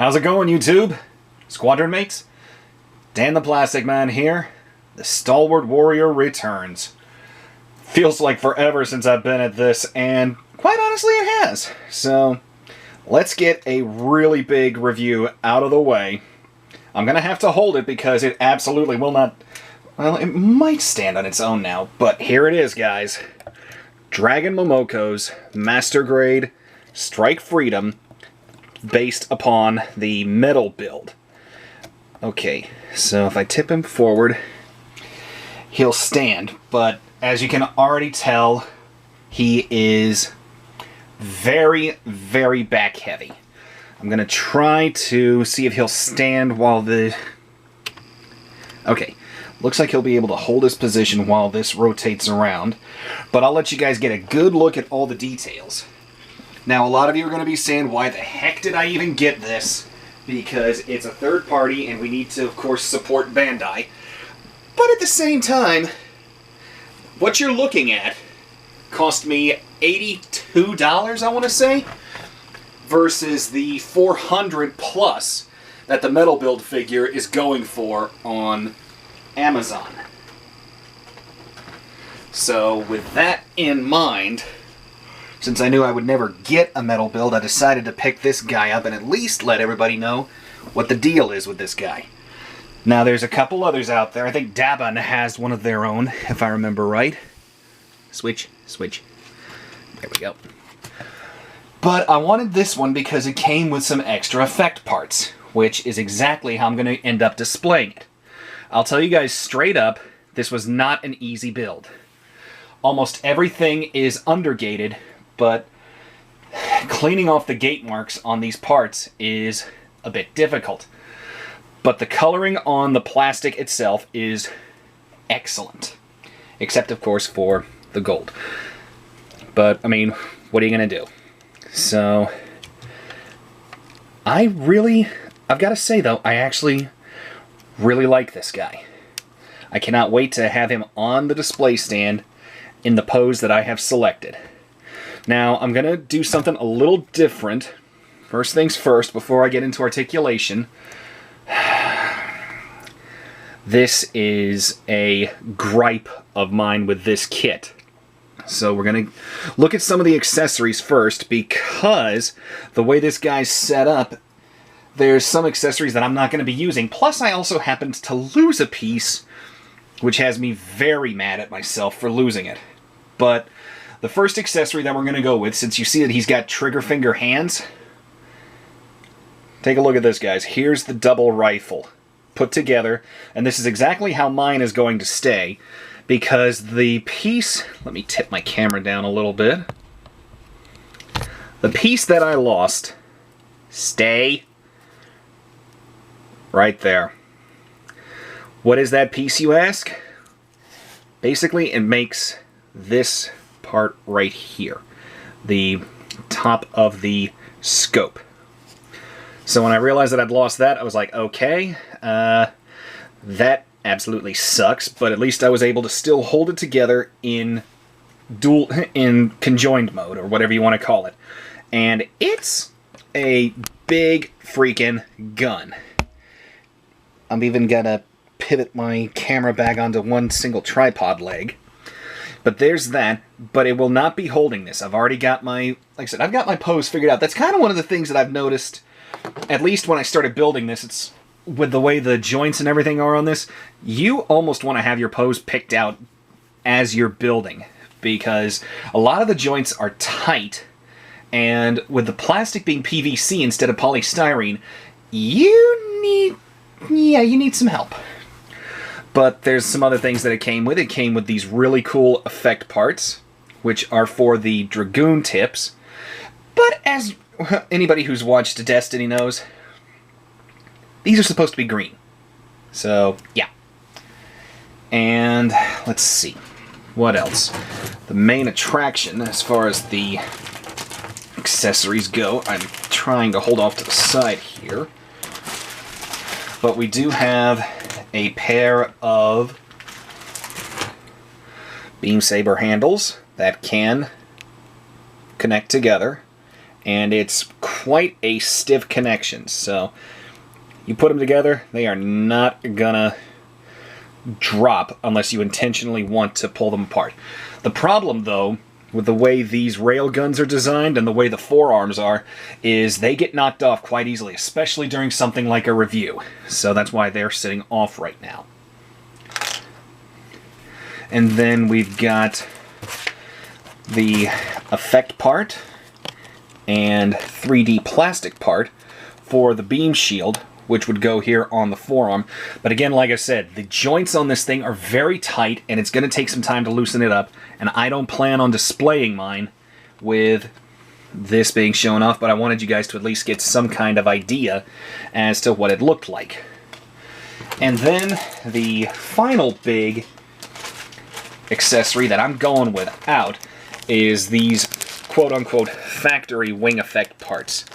How's it going, YouTube? Squadron mates? Dan the Plastic Man here. The Stalwart Warrior returns. Feels like forever since I've been at this, and quite honestly it has. So, let's get a really big review out of the way. I'm going to have to hold it because it absolutely will not... Well, it might stand on its own now, but here it is, guys. Dragon Momoko's Master Grade Strike Freedom, based upon the metal build. Okay, so if I tip him forward, he'll stand, but as you can already tell, he is very, very back heavy. I'm gonna try to see if he'll stand while the... Okay, looks like he'll be able to hold his position while this rotates around, but I'll let you guys get a good look at all the details. Now, a lot of you are going to be saying, why the heck did I even get this? Because it's a third party, and we need to, of course, support Bandai. But at the same time, what you're looking at cost me $82, I want to say, versus the $400 plus that the metal build figure is going for on Amazon. So, with that in mind... Since I knew I would never get a metal build, I decided to pick this guy up and at least let everybody know what the deal is with this guy. Now, there's a couple others out there. I think Daban has one of their own, if I remember right. Switch. There we go. But I wanted this one because it came with some extra effect parts, which is exactly how I'm going to end up displaying it. I'll tell you guys straight up, this was not an easy build. Almost everything is undergated, but cleaning off the gate marks on these parts is a bit difficult. But the coloring on the plastic itself is excellent. Except, of course, for the gold. But, I mean, what are you going to do? So, I've got to say, though, I actually really like this guy. I cannot wait to have him on the display stand in the pose that I have selected. Now, I'm going to do something a little different. First things first, before I get into articulation. This is a gripe of mine with this kit. So we're going to look at some of the accessories first, because the way this guy's set up, there's some accessories that I'm not going to be using. Plus, I also happened to lose a piece, which has me very mad at myself for losing it. But the first accessory that we're going to go with, since you see that he's got trigger finger hands, take a look at this, guys. Here's the double rifle put together, and this is exactly how mine is going to stay, because the piece... Let me tip my camera down a little bit. The piece that I lost... Stay. Right there. What is that piece, you ask? Basically, it makes this part right here, the top of the scope. So when I realized that I'd lost that, I was like, okay, that absolutely sucks, but at least I was able to still hold it together in conjoined mode, or whatever you want to call it. And it's a big freaking gun. I'm even gonna pivot my camera back onto one single tripod leg. But there's that, but it will not be holding this. I've already got my, like I said, I've got my pose figured out. That's kind of one of the things that I've noticed, at least when I started building this, it's with the way the joints and everything are on this, you almost want to have your pose picked out as you're building, because a lot of the joints are tight, and with the plastic being PVC instead of polystyrene, you need some help. But there's some other things that it came with. It came with these really cool effect parts, which are for the Dragoon tips. But as anybody who's watched Destiny knows, these are supposed to be green. So, yeah. And let's see. What else? The main attraction, as far as the accessories go, I'm trying to hold off to the side here. But we do have a pair of beam saber handles that can connect together, and it's quite a stiff connection. So you put them together, they are not gonna drop unless you intentionally want to pull them apart. The problem, though, with the way these railguns are designed and the way the forearms are, is they get knocked off quite easily, especially during something like a review. So that's why they're sitting off right now. And then we've got the effect part and 3D plastic part for the beam shield, which would go here on the forearm. But again, like I said, the joints on this thing are very tight, and it's going to take some time to loosen it up, and I don't plan on displaying mine with this being shown off, but I wanted you guys to at least get some kind of idea as to what it looked like. And then the final big accessory that I'm going without is these quote-unquote factory wing effect parts.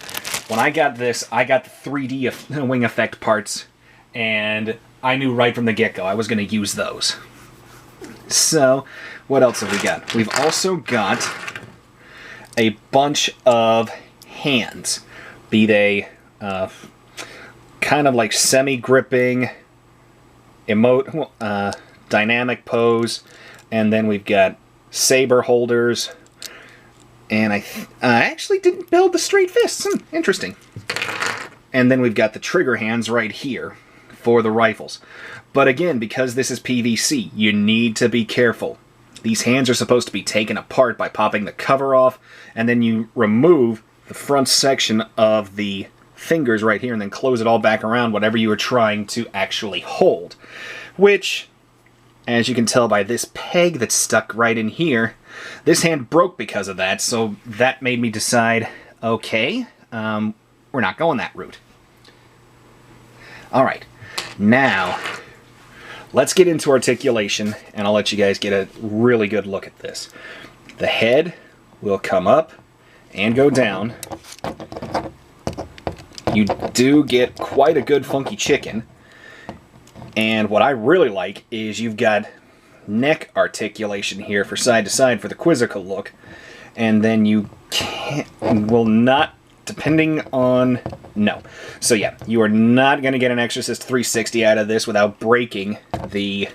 When I got this, I got the 3D wing effect parts, and I knew right from the get-go I was going to use those. So, what else have we got? We've also got a bunch of hands, be they kind of like semi-gripping, dynamic pose, and then we've got saber holders. And I actually didn't build the straight fists. Interesting. And then we've got the trigger hands right here for the rifles. But again, because this is PVC, you need to be careful. These hands are supposed to be taken apart by popping the cover off, and then you remove the front section of the fingers right here, and then close it all back around whatever you were trying to actually hold. Which, as you can tell by this peg that's stuck right in here, this hand broke because of that, so that made me decide, okay, we're not going that route. Alright, now, let's get into articulation, and I'll let you guys get a really good look at this. The head will come up and go down. You do get quite a good funky chicken, and what I really like is you've got neck articulation here for side to side for the quizzical look, and then you will not, depending on, no. So yeah, you are not going to get an Exorcist 360 out of this without breaking the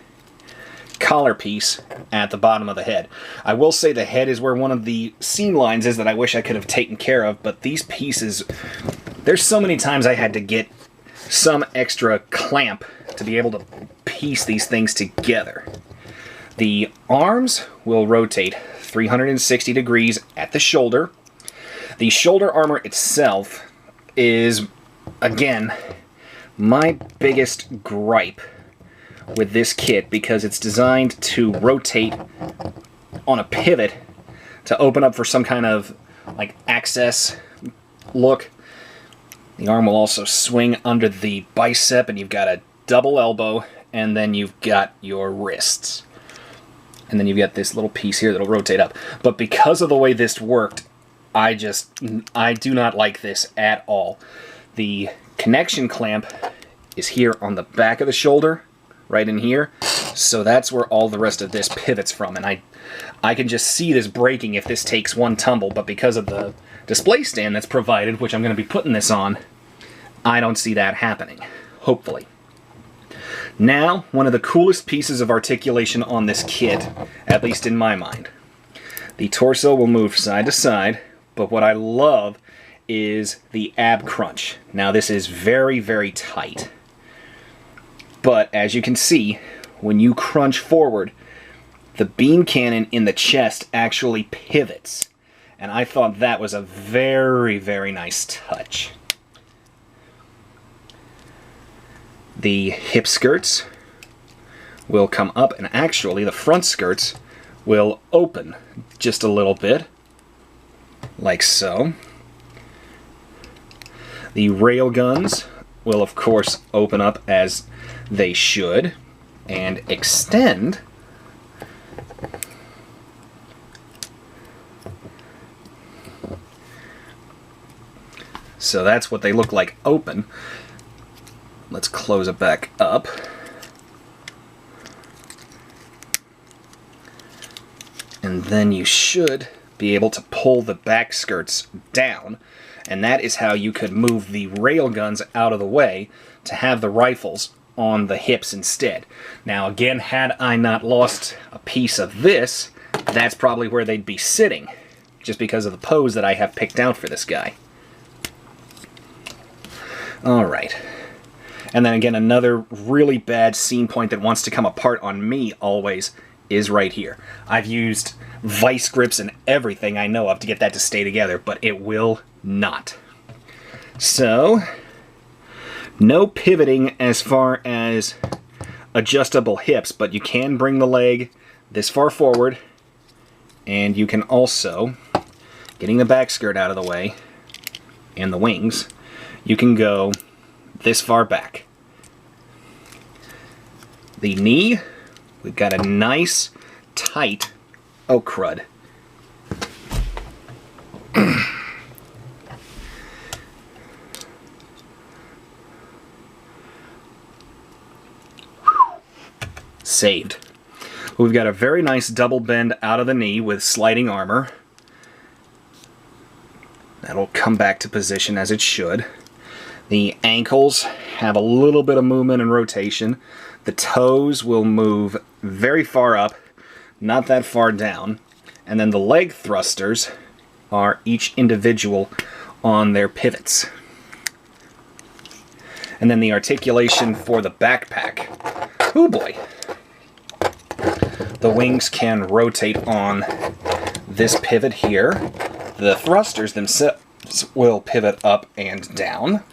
collar piece at the bottom of the head. I will say the head is where one of the seam lines is that I wish I could have taken care of, but these pieces, there's so many times I had to get some extra clamp to be able to piece these things together. The arms will rotate 360 degrees at the shoulder. The shoulder armor itself is, again, my biggest gripe with this kit, because it's designed to rotate on a pivot to open up for some kind of like access look. The arm will also swing under the bicep, and you've got a double elbow, and then you've got your wrists. And then you've got this little piece here that'll rotate up. But because of the way this worked, I do not like this at all. The connection clamp is here on the back of the shoulder, right in here. So that's where all the rest of this pivots from. And I can just see this breaking if this takes one tumble, but because of the display stand that's provided, which I'm going to be putting this on, I don't see that happening, hopefully. Now, one of the coolest pieces of articulation on this kit, at least in my mind. The torso will move side to side, but what I love is the ab crunch. Now, this is very, very tight. But, as you can see, when you crunch forward, the beam cannon in the chest actually pivots. And I thought that was a very, very nice touch. The hip skirts will come up, and actually the front skirts will open just a little bit, like so. The rail guns will, of course, open up as they should and extend. So that's what they look like open. Let's close it back up. And then you should be able to pull the back skirts down, and that is how you could move the railguns out of the way to have the rifles on the hips instead. Now again, had I not lost a piece of this, that's probably where they'd be sitting, just because of the pose that I have picked out for this guy. Alright. And then again, another really bad scene point that wants to come apart on me always is right here. I've used vice grips and everything I know of to get that to stay together, but it will not. So, no pivoting as far as adjustable hips, but you can bring the leg this far forward, and you can also, getting the back skirt out of the way, and the wings, you can go this far back. The knee, we've got a nice, tight, oh crud. Saved. We've got a very nice double bend out of the knee with sliding armor. That'll come back to position as it should. The ankles have a little bit of movement and rotation. The toes will move very far up, not that far down. And then the leg thrusters are each individual on their pivots. And then the articulation for the backpack. Oh boy. The wings can rotate on this pivot here. The thrusters themselves will pivot up and down.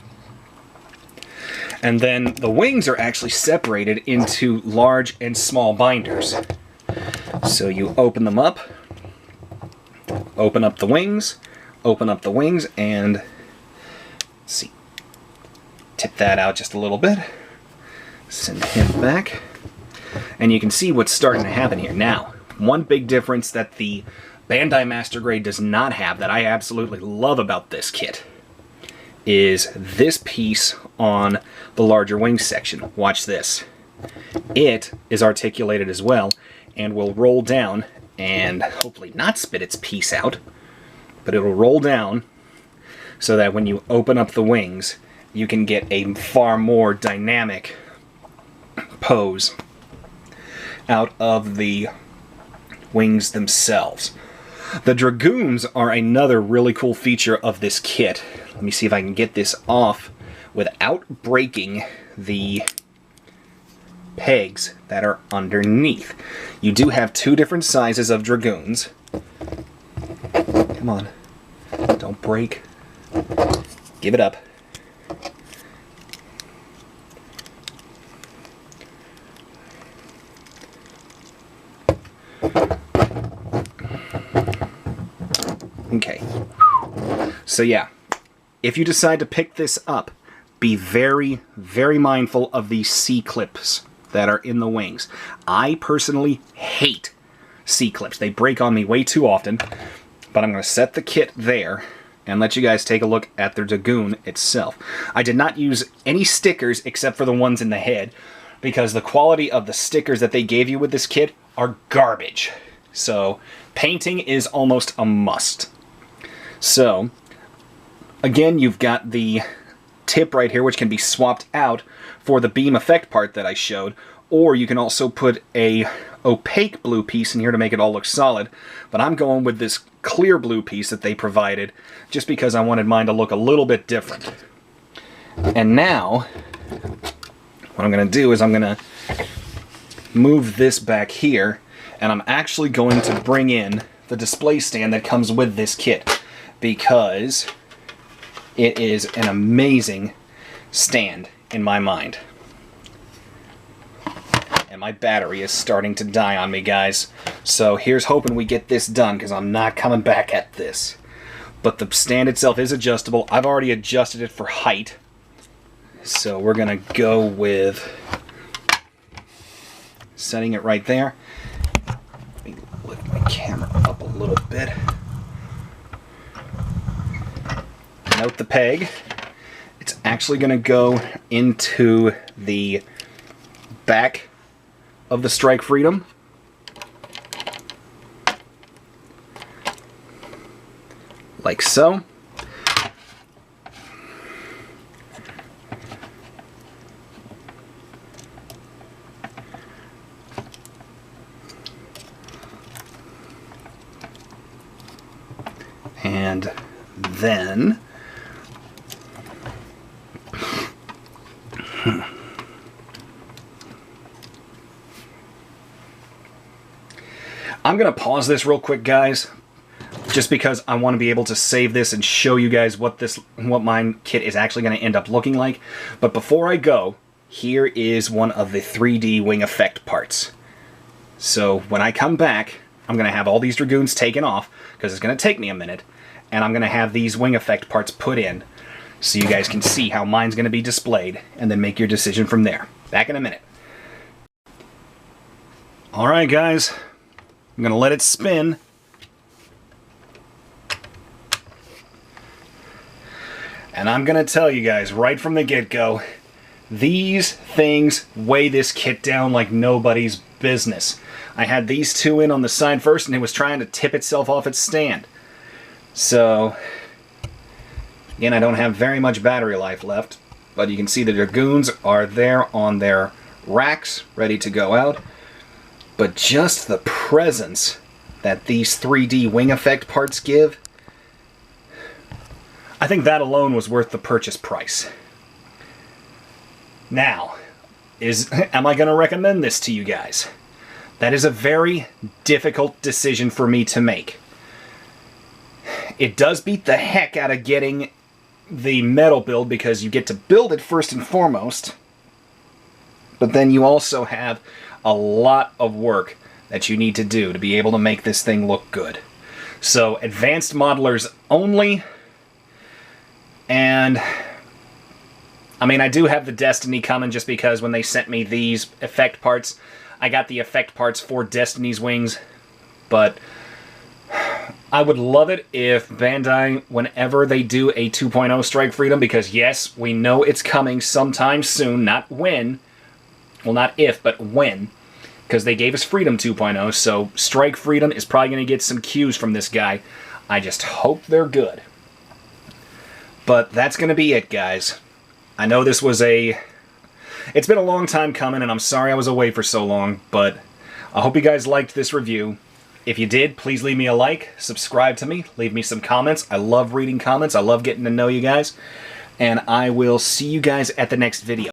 And then the wings are actually separated into large and small binders. So you open them up, open up the wings, and let's see, tip that out just a little bit, send him back, and you can see what's starting to happen here. Now, one big difference that the Bandai Master Grade does not have that I absolutely love about this kit is this piece on the larger wing section. Watch this. It is articulated as well and will roll down and hopefully not spit its piece out, but it'll roll down so that when you open up the wings, you can get a far more dynamic pose out of the wings themselves. The Dragoons are another really cool feature of this kit. Let me see if I can get this off without breaking the pegs that are underneath. You do have two different sizes of Dragoons. Come on. Don't break. Give it up. Okay. So yeah, if you decide to pick this up, be very, very mindful of these C-clips that are in the wings. I personally hate C-clips. They break on me way too often, but I'm going to set the kit there and let you guys take a look at the Dragoon itself. I did not use any stickers except for the ones in the head, because the quality of the stickers that they gave you with this kit are garbage. So painting is almost a must. So again, you've got the tip right here, which can be swapped out for the beam effect part that I showed, or you can also put a opaque blue piece in here to make it all look solid, but I'm going with this clear blue piece that they provided just because I wanted mine to look a little bit different. And now what I'm going to do is I'm going to move this back here, and I'm actually going to bring in the display stand that comes with this kit, because it is an amazing stand in my mind. And my battery is starting to die on me, guys. So here's hoping we get this done, because I'm not coming back at this. But the stand itself is adjustable. I've already adjusted it for height. So we're going to go with setting it right there. Let me lift my camera up a little bit. Note the peg. It's actually going to go into the back of the Strike Freedom. like so. And then I'm going to pause this real quick, guys, just because I want to be able to save this and show you guys what my kit is actually going to end up looking like. But before I go, here is one of the 3D wing effect parts. So when I come back, I'm going to have all these Dragoons taken off, because it's going to take me a minute, and I'm going to have these wing effect parts put in, so you guys can see how mine's going to be displayed, and then make your decision from there. Back in a minute. Alright guys, I'm going to let it spin. And I'm going to tell you guys right from the get-go, these things weigh this kit down like nobody's business. I had these two in on the side first, and it was trying to tip itself off its stand. So, again, I don't have very much battery life left, but you can see the Dragoons are there on their racks, ready to go out. But just the presence that these 3D wing effect parts give, I think that alone was worth the purchase price. Now, am I going to recommend this to you guys? That is a very difficult decision for me to make. It does beat the heck out of getting the metal build, because you get to build it first and foremost, but then you also have a lot of work that you need to do to be able to make this thing look good. So, advanced modelers only, and I mean, I do have the Destiny coming, just because when they sent me these effect parts, I got the effect parts for Destiny's wings, but I would love it if Bandai, whenever they do a 2.0 Strike Freedom, because yes, we know it's coming sometime soon, not when, well, not if, but when, because they gave us Freedom 2.0, so Strike Freedom is probably going to get some cues from this guy. I just hope they're good. But that's going to be it, guys. I know this was it's been a long time coming, and I'm sorry I was away for so long, but I hope you guys liked this review. If you did, please leave me a like, subscribe to me, leave me some comments. I love reading comments. I love getting to know you guys. And I will see you guys at the next video.